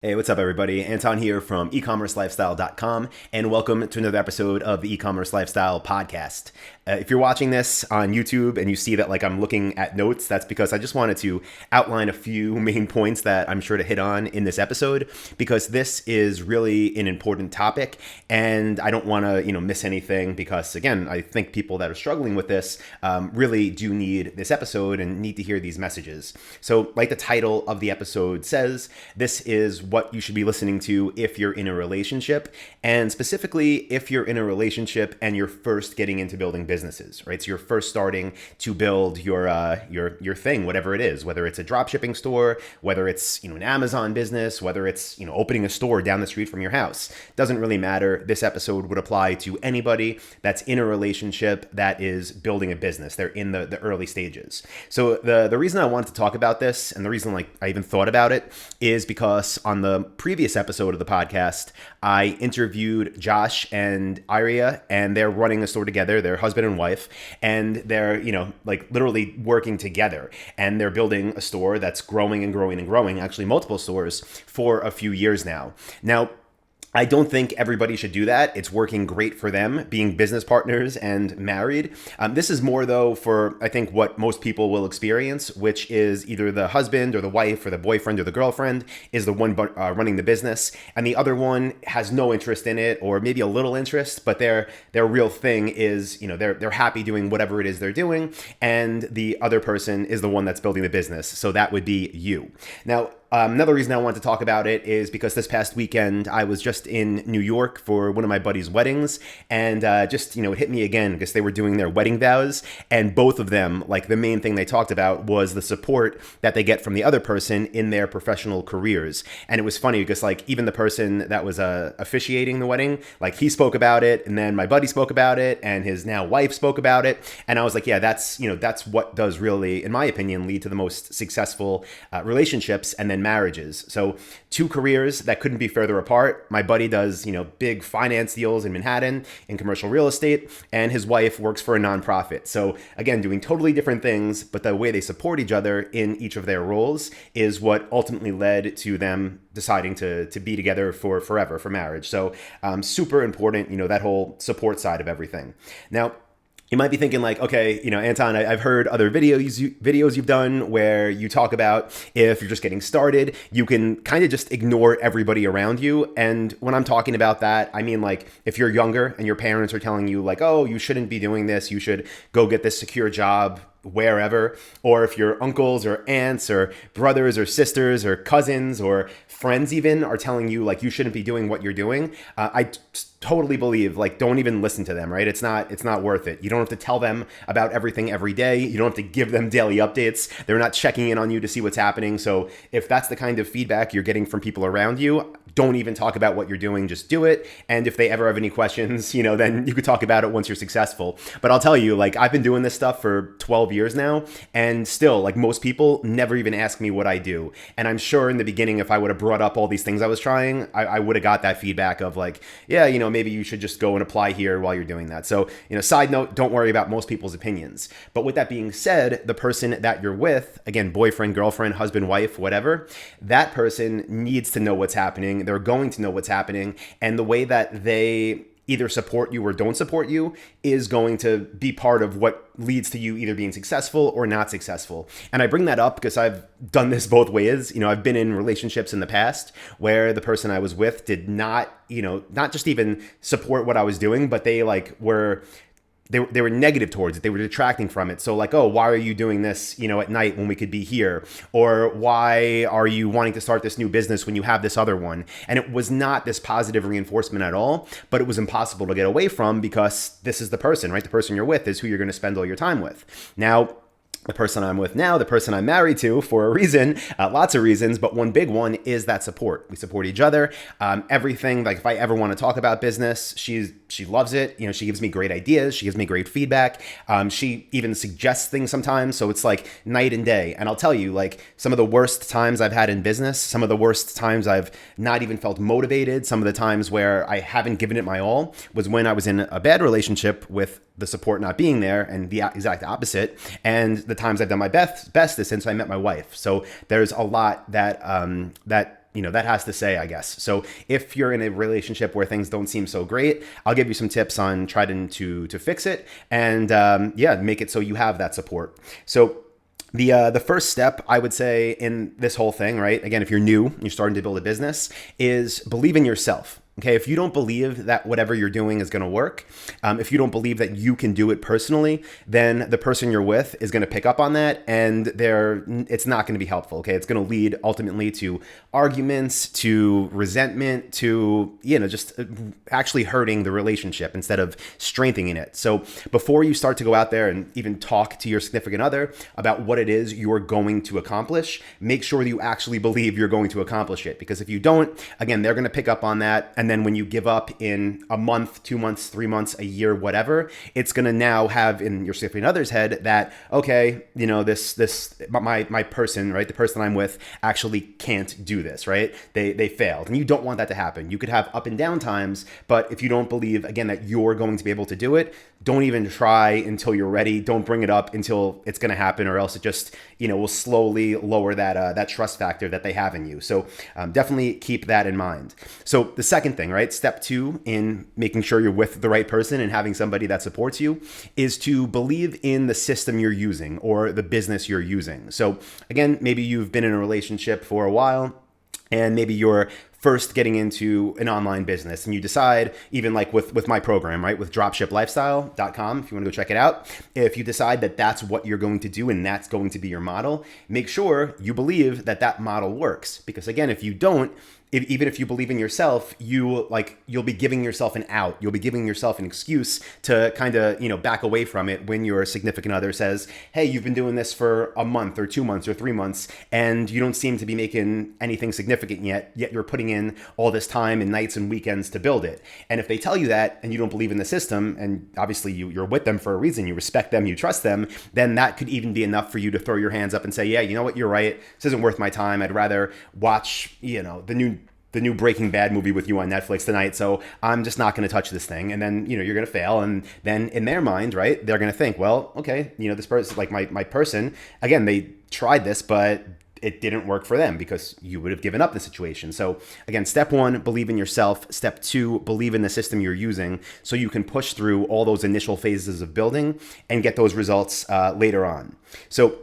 Hey, what's up, everybody? Anton here from eCommerceLifestyle.com, and welcome to another episode of the eCommerce Lifestyle Podcast. If you're watching this on YouTube and you see that I'm looking at notes, that's because I just wanted to outline a few main points that I'm sure to hit on in this episode, because this is really an important topic, and I don't want to miss anything, because again, I think people that are struggling with this really do need this episode and need to hear these messages. So, like the title of the episode says, this is what you should be listening to if you're in a relationship, and specifically if you're in a relationship and you're first getting into building businesses, right? So you're first starting to build your thing, whatever it is, whether it's a drop shipping store, whether it's an Amazon business, whether it's opening a store down the street from your house. Doesn't really matter. This episode would apply to anybody that's in a relationship that is building a business. They're in the early stages. So the reason I wanted to talk about this, and the reason I even thought about it, is because on the previous episode of the podcast, I interviewed Josh and Iria, and they're running a store together. They're husband and wife, and they're, literally working together. And they're building a store that's growing and growing and growing, actually multiple stores, for a few years now. Now, I don't think everybody should do that. It's working great for them, being business partners and married. This is more, though, for, I think, what most people will experience, which is either the husband or the wife or the boyfriend or the girlfriend is the one running the business, and the other one has no interest in it, or maybe a little interest, but their real thing is, they're happy doing whatever it is they're doing, and the other person is the one that's building the business. So that would be you. Now, another reason I wanted to talk about it is because this past weekend I was just in New York for one of my buddies' weddings, and it hit me again because they were doing their wedding vows, and both of them, the main thing they talked about was the support that they get from the other person in their professional careers. And it was funny because even the person that was officiating the wedding, he spoke about it, and then my buddy spoke about it, and his now wife spoke about it, and I was like, yeah, that's what does really, in my opinion, lead to the most successful relationships and then marriages. So two careers that couldn't be further apart. My buddy does, big finance deals in Manhattan in commercial real estate, and his wife works for a nonprofit. So again, doing totally different things, but the way they support each other in each of their roles is what ultimately led to them deciding to be together for forever, for marriage. So super important, that whole support side of everything. Now, you might be thinking okay, Anton, I've heard other videos you've done where you talk about if you're just getting started, you can kind of just ignore everybody around you. And when I'm talking about that, I mean, if you're younger and your parents are telling you oh, you shouldn't be doing this, you should go get this secure job wherever, or if your uncles or aunts or brothers or sisters or cousins or friends even are telling you you shouldn't be doing what you're doing, I totally believe don't even listen to them, right? It's not worth it. You don't have to tell them about everything every day. You don't have to give them daily updates. They're not checking in on you to see what's happening. So if that's the kind of feedback you're getting from people around you, don't even talk about what you're doing, just do it. And if they ever have any questions, then you could talk about it once you're successful. But I'll tell you, I've been doing this stuff for 12 years now, and still, most people never even ask me what I do. And I'm sure in the beginning, if I would have brought up all these things I was trying, I would have got that feedback of yeah, maybe you should just go and apply here while you're doing that. So, side note, don't worry about most people's opinions. But with that being said, the person that you're with, again, boyfriend, girlfriend, husband, wife, whatever, that person needs to know what's happening. They're going to know what's happening. And the way that they either support you or don't support you is going to be part of what leads to you either being successful or not successful. And I bring that up because I've done this both ways. I've been in relationships in the past where the person I was with did not, not just even support what I was doing, but they were they were negative towards it. They were detracting from it. So oh, why are you doing this, at night when we could be here? Or why are you wanting to start this new business when you have this other one? And it was not this positive reinforcement at all, but it was impossible to get away from because this is the person, right? The person you're with is who you're going to spend all your time with. Now, the person I'm with now, the person I'm married to for a reason, lots of reasons, but one big one is that support. We support each other. Everything, if I ever want to talk about business, she loves it. She gives me great ideas. She gives me great feedback. She even suggests things sometimes. So it's night and day. And I'll tell you, some of the worst times I've had in business, some of the worst times I've not even felt motivated, some of the times where I haven't given it my all was when I was in a bad relationship with the support not being there, and the exact opposite. And the times I've done my best is since I met my wife. So there's a lot that that has to say, I guess. So if you're in a relationship where things don't seem so great, I'll give you some tips on trying to fix it and make it so you have that support. So the first step I would say in this whole thing, right? Again, if you're new, you're starting to build a business, is believe in yourself. Okay, if you don't believe that whatever you're doing is going to work, if you don't believe that you can do it personally, then the person you're with is going to pick up on that, and it's not going to be helpful. Okay, it's going to lead ultimately to arguments, to resentment, to just actually hurting the relationship instead of strengthening it. So before you start to go out there and even talk to your significant other about what it is you're going to accomplish, make sure that you actually believe you're going to accomplish it. Because if you don't, again, they're going to pick up on that. And then when you give up in a month, 2 months, 3 months, a year, whatever, it's going to now have in your significant other's head that, okay, my person, right, the person I'm with actually can't do this, right? They failed. And you don't want that to happen. You could have up and down times, but if you don't believe, again, that you're going to be able to do it, don't even try until you're ready. Don't bring it up until it's going to happen, or else it just, will slowly lower that trust factor that they have in you. So definitely keep that in mind. So the second thing, right, step 2 in making sure you're with the right person and having somebody that supports you is to believe in the system you're using or the business you're using. So again, maybe you've been in a relationship for a while, and maybe you're first getting into an online business, and you decide, even like with my program, right, with dropshiplifestyle.com, if you want to go check it out, if you decide that that's what you're going to do and that's going to be your model, make sure you believe that model works. Because again, if you don't, even if you believe in yourself, you'll be giving yourself an out. You'll be giving yourself an excuse to kind of, back away from it when your significant other says, hey, you've been doing this for a month or 2 months or 3 months, and you don't seem to be making anything significant yet you're putting in all this time and nights and weekends to build it. And if they tell you that and you don't believe in the system, and obviously you're with them for a reason, you respect them, you trust them, then that could even be enough for you to throw your hands up and say, yeah, you know what, you're right. This isn't worth my time. I'd rather watch, the new Breaking Bad movie with you on Netflix tonight, so I'm just not going to touch this thing. And then, you're going to fail. And then in their mind, right, they're going to think, well, okay, this person, like my person, again, they tried this, but it didn't work for them because you would have given up the situation. So again, step 1, believe in yourself. Step 2, believe in the system you're using so you can push through all those initial phases of building and get those results later on. So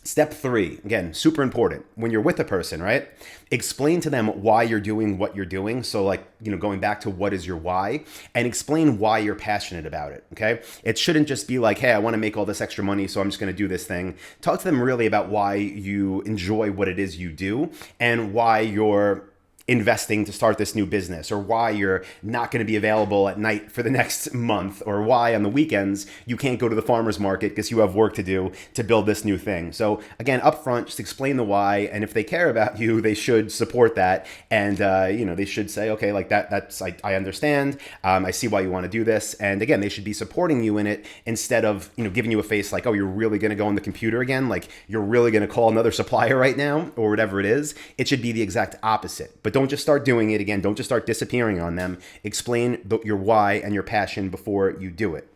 step 3, again, super important. When you're with a person, right, explain to them why you're doing what you're doing. So going back to what is your why, and explain why you're passionate about it, okay? It shouldn't just be like, hey, I want to make all this extra money, so I'm just going to do this thing. Talk to them really about why you enjoy what it is you do and why you're investing to start this new business, or why you're not going to be available at night for the next month, or why on the weekends you can't go to the farmer's market because you have work to do to build this new thing. So again, upfront, just explain the why, and if they care about you, they should support that, and they should say, okay, like that's I understand, I see why you want to do this, and again, they should be supporting you in it instead of giving you a face like, oh, you're really going to go on the computer again, like you're really going to call another supplier right now, or whatever it is. It should be the exact opposite. But don't just start doing it again. Don't just start disappearing on them. Explain your why and your passion before you do it.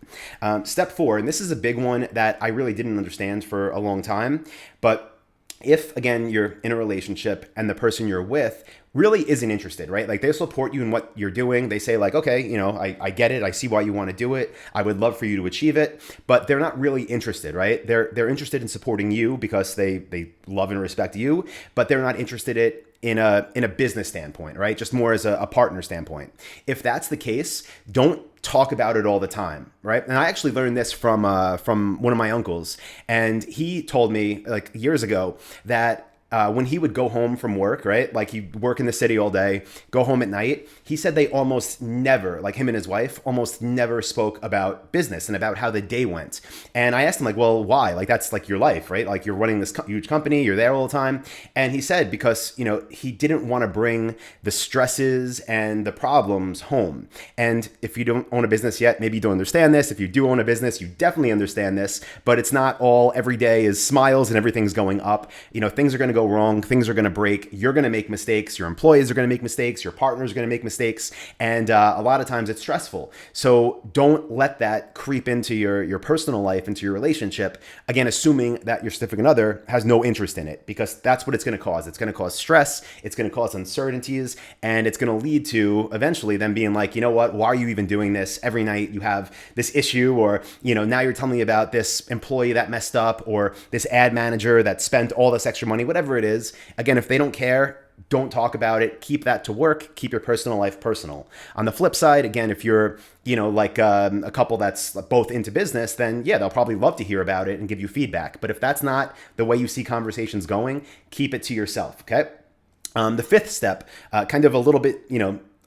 Step 4, and this is a big one that I really didn't understand for a long time, but if, again, you're in a relationship and the person you're with really isn't interested, right? Like they support you in what you're doing. They say like, okay, I get it. I see why you want to do it. I would love for you to achieve it, but they're not really interested, right? They're interested in supporting you because they love and respect you, but they're not interested in a business standpoint, right? Just more as a partner standpoint. If that's the case, don't talk about it all the time, right? And I actually learned this from one of my uncles, and he told me like years ago that when he would go home from work, right? Like he'd work in the city all day, go home at night. He said they almost never, like him and his wife, almost never spoke about business and about how the day went. And I asked him like, well, why? Like that's like your life, right? Like you're running this huge company, you're there all the time. And he said because, he didn't want to bring the stresses and the problems home. And if you don't own a business yet, maybe you don't understand this. If you do own a business, you definitely understand this, but it's not all every day is smiles and everything's going up. Things are going to go go wrong. Things are going to break. You're going to make mistakes. Your employees are going to make mistakes. Your partners are going to make mistakes. And a lot of times it's stressful. So don't let that creep into your personal life, into your relationship. Again, assuming that your significant other has no interest in it, because that's what it's going to cause. It's going to cause stress. It's going to cause uncertainties. And it's going to lead to eventually them being like, you know what? Why are you even doing this? Every night you have this issue, or, now you're telling me about this employee that messed up, or this ad manager that spent all this extra money, whatever it is. Again, if they don't care, don't talk about it. Keep that to work. Keep your personal life personal. On the flip side, again, if you're, like a couple that's both into business, then yeah, they'll probably love to hear about it and give you feedback. But if that's not the way you see conversations going, keep it to yourself. Okay. The fifth step, kind of a little bit,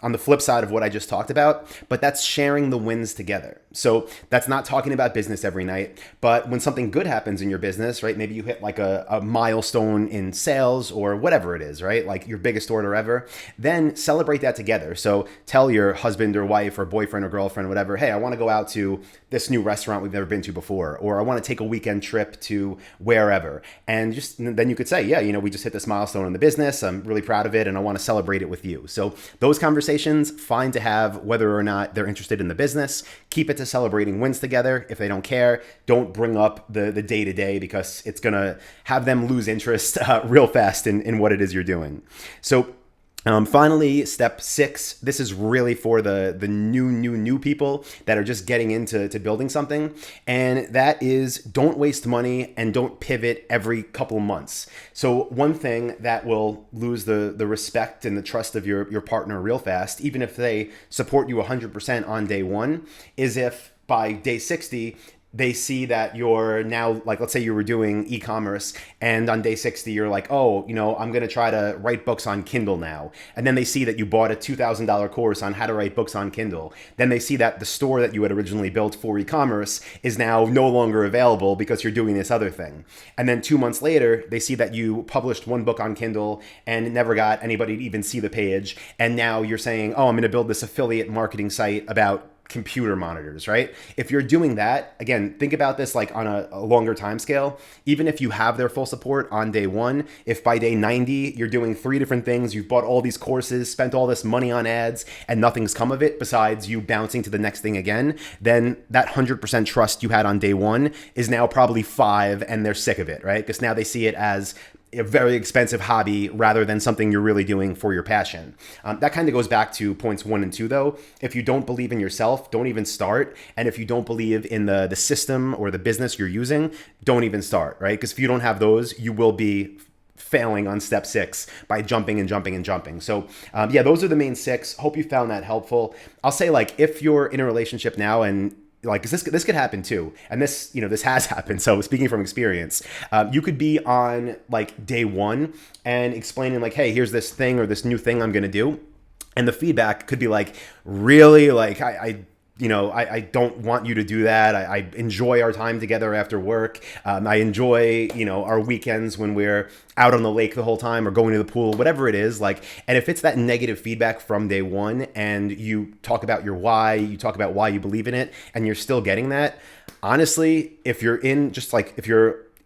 on the flip side of what I just talked about, but that's sharing the wins together. So that's not talking about business every night, but when something good happens in your business, right? Maybe you hit like a milestone in sales or whatever it is, right? Like your biggest order ever, then celebrate that together. So tell your husband or wife or boyfriend or girlfriend, or whatever, hey, I want to go out to this new restaurant we've never been to before, or I want to take a weekend trip to wherever. And then you could say, yeah, we just hit this milestone in the business. I'm really proud of it and I want to celebrate it with you. So those conversations, fine to have, whether or not they're interested in the business. Keep it to celebrating wins together. If they don't care, don't bring up the day-to-day, because it's going to have them lose interest real fast in what it is you're doing. So finally, step 6, this is really for the new people that are just getting into building something. And that is, don't waste money and don't pivot every couple of months. So one thing that will lose the respect and the trust of your partner real fast, even if they support you 100% on day 1, is if by day 60, they see that you're now, like, let's say you were doing e-commerce and on day 60, you're like, oh, I'm going to try to write books on Kindle now. And then they see that you bought a $2,000 course on how to write books on Kindle. Then they see that the store that you had originally built for e-commerce is now no longer available because you're doing this other thing. And then 2 months later, they see that you published one book on Kindle and never got anybody to even see the page. And now you're saying, oh, I'm going to build this affiliate marketing site about computer monitors, right? If you're doing that, again, think about this like on a longer time scale. Even if you have their full support on day 1, if by day 90 you're doing 3 different things, you've bought all these courses, spent all this money on ads, and nothing's come of it besides you bouncing to the next thing again, then that 100% trust you had on day 1 is now probably 5, and they're sick of it, right? Because now they see it as a very expensive hobby rather than something you're really doing for your passion. That kind of goes back to points 1 and 2 though. If you don't believe in yourself, don't even start. And if you don't believe in the system or the business you're using, don't even start, right? Because if you don't have those, you will be failing on step 6 by jumping and jumping and jumping. So yeah, those are the main 6. Hope you found that helpful. I'll say, like, if you're in a relationship now and like, 'cause this could happen too. And this, this has happened. So speaking from experience, you could be on like day 1 and explaining like, hey, here's this thing or this new thing I'm going to do. And the feedback could be like, really, like, I don't want you to do that. I enjoy our time together after work. I enjoy, our weekends when we're out on the lake the whole time or going to the pool, whatever it is. Like, and if it's that negative feedback from day 1 and you talk about your why, you talk about why you believe in it, and you're still getting that, honestly, if you're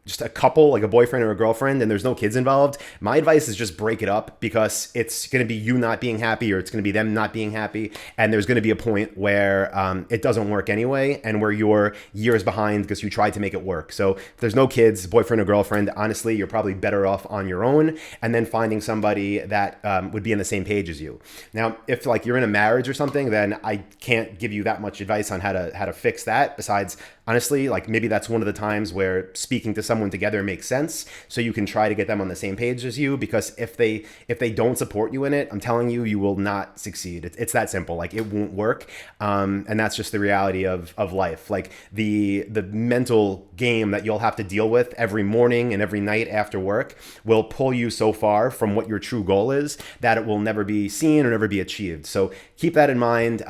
just a couple, like a boyfriend or a girlfriend, and there's no kids involved, my advice is just break it up, because it's going to be you not being happy, or it's going to be them not being happy. And there's going to be a point where it doesn't work anyway, and where you're years behind because you tried to make it work. So if there's no kids, boyfriend or girlfriend, honestly, you're probably better off on your own, and then finding somebody that would be on the same page as you. Now, if like you're in a marriage or something, then I can't give you that much advice on how to fix that. Besides, honestly, like, maybe that's one of the times where speaking to someone together makes sense, so you can try to get them on the same page as you, because if they don't support you in it, I'm telling you, you will not succeed. It's that simple. Like, it won't work, and that's just the reality of life. Like, the mental game that you'll have to deal with every morning and every night after work will pull you so far from what your true goal is that it will never be seen or never be achieved. So keep that in mind.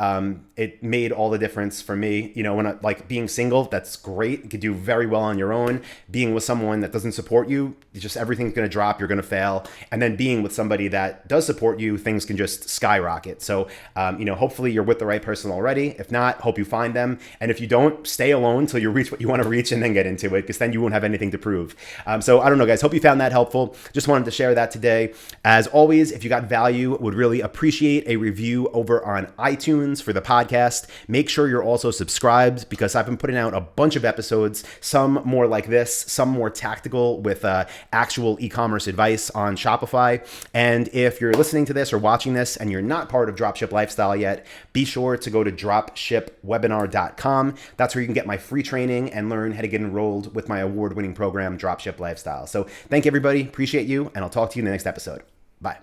It made all the difference for me. When being single, that's great. You could do very well on your own. Being being with someone that doesn't support you, it's just everything's going to drop. You're going to fail. And then being with somebody that does support you, things can just skyrocket. So, hopefully you're with the right person already. If not, hope you find them. And if you don't, stay alone until you reach what you want to reach and then get into it, because then you won't have anything to prove. So I don't know, guys. Hope you found that helpful. Just wanted to share that today. As always, if you got value, would really appreciate a review over on iTunes for the podcast. Make sure you're also subscribed, because I've been putting out a bunch of episodes, some more like this, some more tactical with actual e-commerce advice on Shopify. And if you're listening to this or watching this and you're not part of Dropship Lifestyle yet, be sure to go to dropshipwebinar.com. That's where you can get my free training and learn how to get enrolled with my award-winning program, Dropship Lifestyle. So thank you, everybody. Appreciate you, and I'll talk to you in the next episode. Bye.